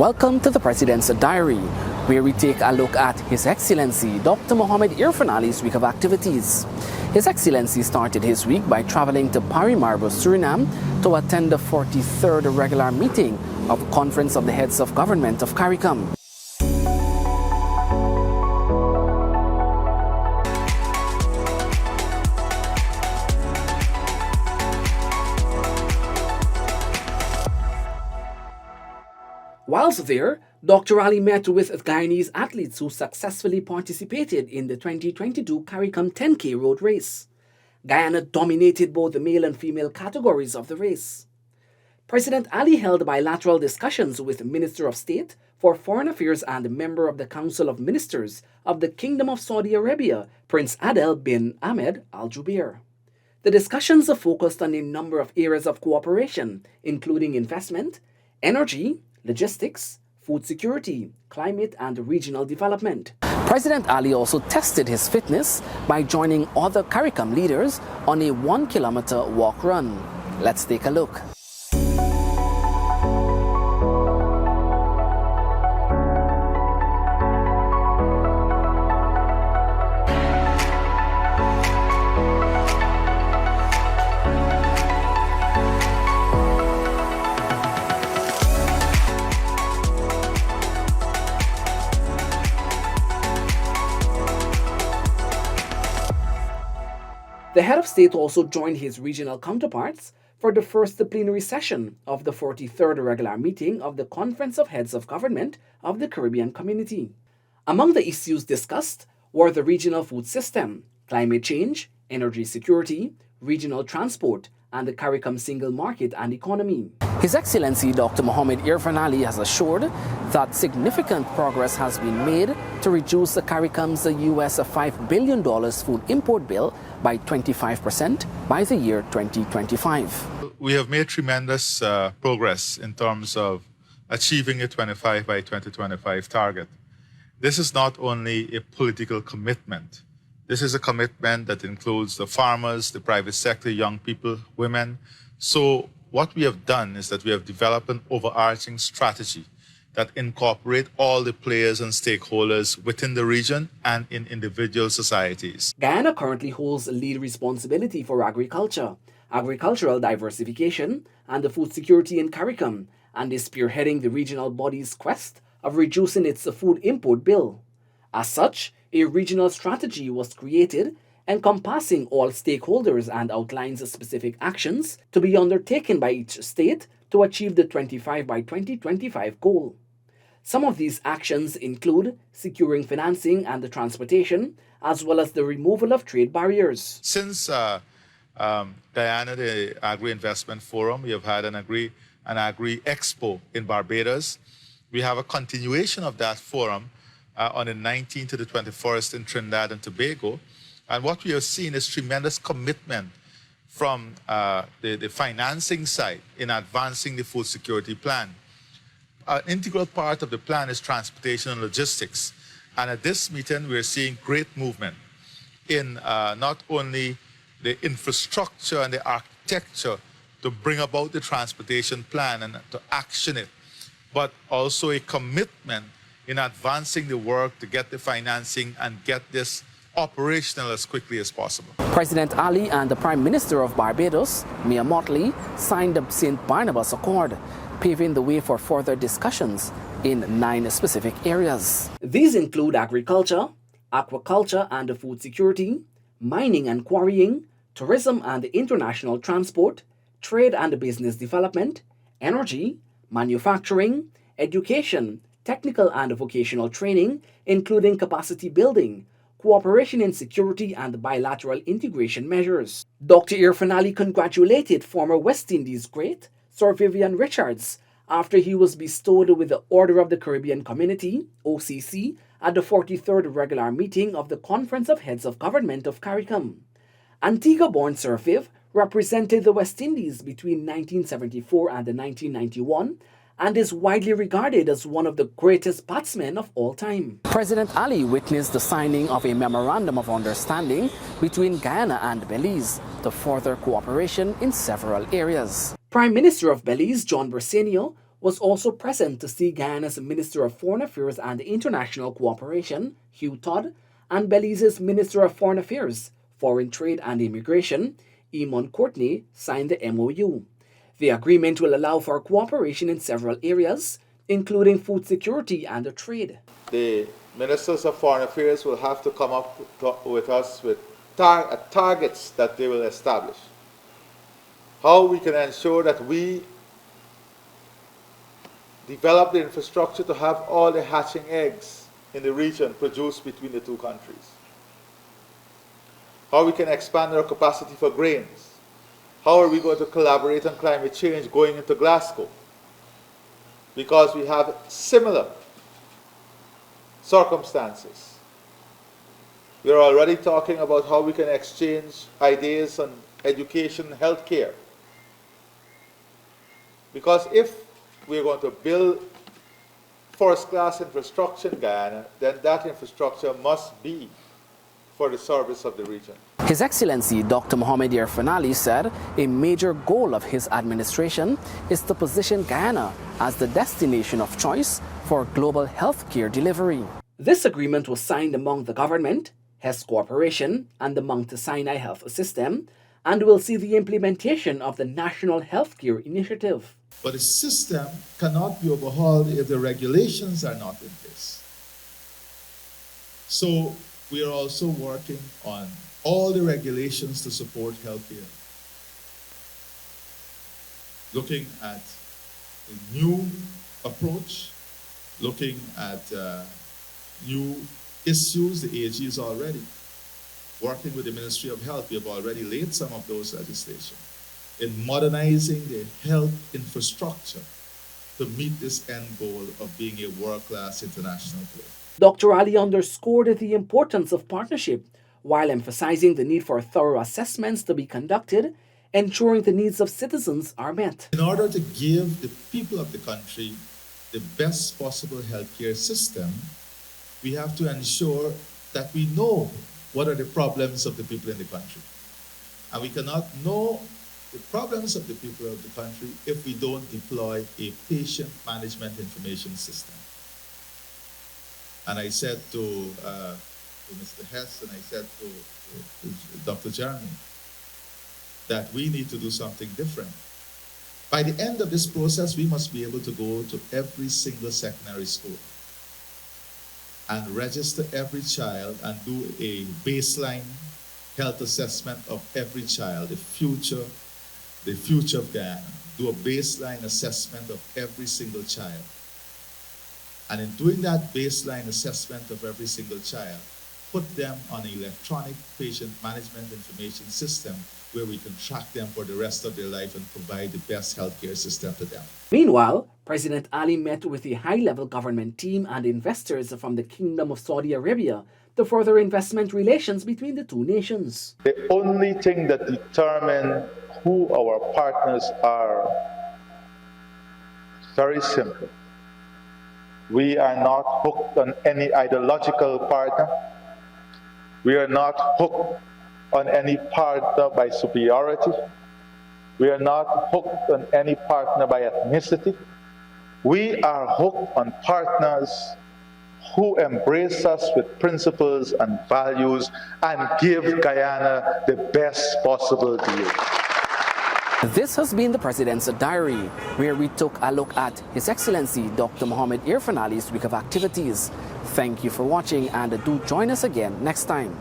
Welcome to the President's Diary, where we take a look at His Excellency Dr. Mohammed Irfaan Ali's week of activities. His Excellency started his week by traveling to Paramaribo, Suriname to attend the 43rd regular meeting of the Conference of the Heads of Government of CARICOM. Whilst there, Dr. Ali met with Guyanese athletes who successfully participated in the 2022 CARICOM 10K road race. Guyana dominated both the male and female categories of the race. President Ali held bilateral discussions with Minister of State for Foreign Affairs and member of the Council of Ministers of the Kingdom of Saudi Arabia, Prince Adel bin Ahmed Al Jubair. The discussions focused on a number of areas of cooperation, including investment, energy, logistics, food security, climate, and regional development. President Ali also tested his fitness by joining other CARICOM leaders on a 1-kilometer walk-run. Let's take a look. The head of state also joined his regional counterparts for the first plenary session of the 43rd regular meeting of the Conference of Heads of Government of the Caribbean Community. Among the issues discussed were the regional food system, climate change, energy security, regional transport, and the CARICOM single market and economy. His Excellency Dr. Mohammed Irfaan Ali has assured that significant progress has been made to reduce the CARICOM's US $5 billion food import bill by 25% by the year 2025. We have made tremendous progress in terms of achieving a 25 by 2025 target. This is not only a political commitment. This is a commitment that includes the farmers, the private sector, young people, women. So what we have done is that we have developed an overarching strategy that incorporate all the players and stakeholders within the region and in individual societies. Guyana currently holds lead responsibility for agriculture, agricultural diversification, and the food security in CARICOM, and is spearheading the regional body's quest of reducing its food import bill. As such, a regional strategy was created encompassing all stakeholders and outlines specific actions to be undertaken by each state to achieve the 25 by 2025 goal. Some of these actions include securing financing and the transportation, as well as the removal of trade barriers. Since Guyana, the Agri-Investment Forum, we have had an Agri Expo in Barbados. We have a continuation of that forum on the 19th to the 21st in Trinidad and Tobago. And what we have seen is tremendous commitment from the financing side in advancing the food security plan. An integral part of the plan is transportation and logistics. And at this meeting, we're seeing great movement in not only the infrastructure and the architecture to bring about the transportation plan and to action it, but also a commitment in advancing the work to get the financing and get this operational as quickly as possible. President Ali and the Prime Minister of Barbados, Mia Mottley, signed the St. Barnabas Accord, paving the way for further discussions in 9 specific areas. These include agriculture, aquaculture and food security, mining and quarrying, tourism and international transport, trade and business development, energy, manufacturing, education, technical and vocational training, including capacity building, cooperation in security and bilateral integration measures. Dr. Irfaan Ali congratulated former West Indies great Sir Vivian Richards after he was bestowed with the Order of the Caribbean Community, OCC, at the 43rd regular meeting of the Conference of Heads of Government of CARICOM. Antigua-born Sir Viv represented the West Indies between 1974 and 1991 and is widely regarded as one of the greatest batsmen of all time. President Ali witnessed the signing of a memorandum of understanding between Guyana and Belize to further cooperation in several areas. Prime Minister of Belize, John Bersenio, was also present to see Guyana's Minister of Foreign Affairs and International Cooperation, Hugh Todd, and Belize's Minister of Foreign Affairs, Foreign Trade and Immigration, Eamon Courtney, sign the MOU. The agreement will allow for cooperation in several areas, including food security and trade. The Ministers of Foreign Affairs will have to come up with us with targets that they will establish. How we can ensure that we develop the infrastructure to have all the hatching eggs in the region produced between the two countries. How we can expand our capacity for grains. How are we going to collaborate on climate change going into Glasgow? Because we have similar circumstances. We are already talking about how we can exchange ideas on education and healthcare. Because if we're going to build first-class infrastructure in Guyana, then that infrastructure must be for the service of the region. His Excellency Dr. Mohamed Irfaan Ali said a major goal of his administration is to position Guyana as the destination of choice for global healthcare delivery. This agreement was signed among the government, HES Corporation, and the Mount Sinai Health System, and will see the implementation of the National Healthcare Initiative. But the system cannot be overhauled if the regulations are not in place. So we are also working on all the regulations to support healthcare. Looking at a new approach, looking at new issues. The AG is already working with the Ministry of Health. We have already laid some of those legislation in modernizing the health infrastructure to meet this end goal of being a world-class international player. Dr. Ali underscored the importance of partnership while emphasizing the need for thorough assessments to be conducted, ensuring the needs of citizens are met. In order to give the people of the country the best possible healthcare system, we have to ensure that we know what are the problems of the people in the country. And we cannot know the problems of the people of the country if we don't deploy a patient management information system. And I said to Mr. Hess and I said to Dr. Jeremy that we need to do something different. By the end of this process, we must be able to go to every single secondary school and register every child and do a baseline health assessment of every child, the future of Guyana. Do a baseline assessment of every single child. And in doing that baseline assessment of every single child, put them on an electronic patient management information system where we can track them for the rest of their life and provide the best healthcare system to them. Meanwhile, President Ali met with a high-level government team and investors from the Kingdom of Saudi Arabia to further investment relations between the two nations. The only thing that determines who our partners are is very simple. We are not hooked on any ideological partner. We are not hooked on any partner by superiority. We are not hooked on any partner by ethnicity. We are hooked on partners who embrace us with principles and values and give Guyana the best possible deal. This has been the President's Diary, where we took a look at His Excellency Dr. Mohamed Irfaan Ali's week of activities. Thank you for watching and do join us again next time.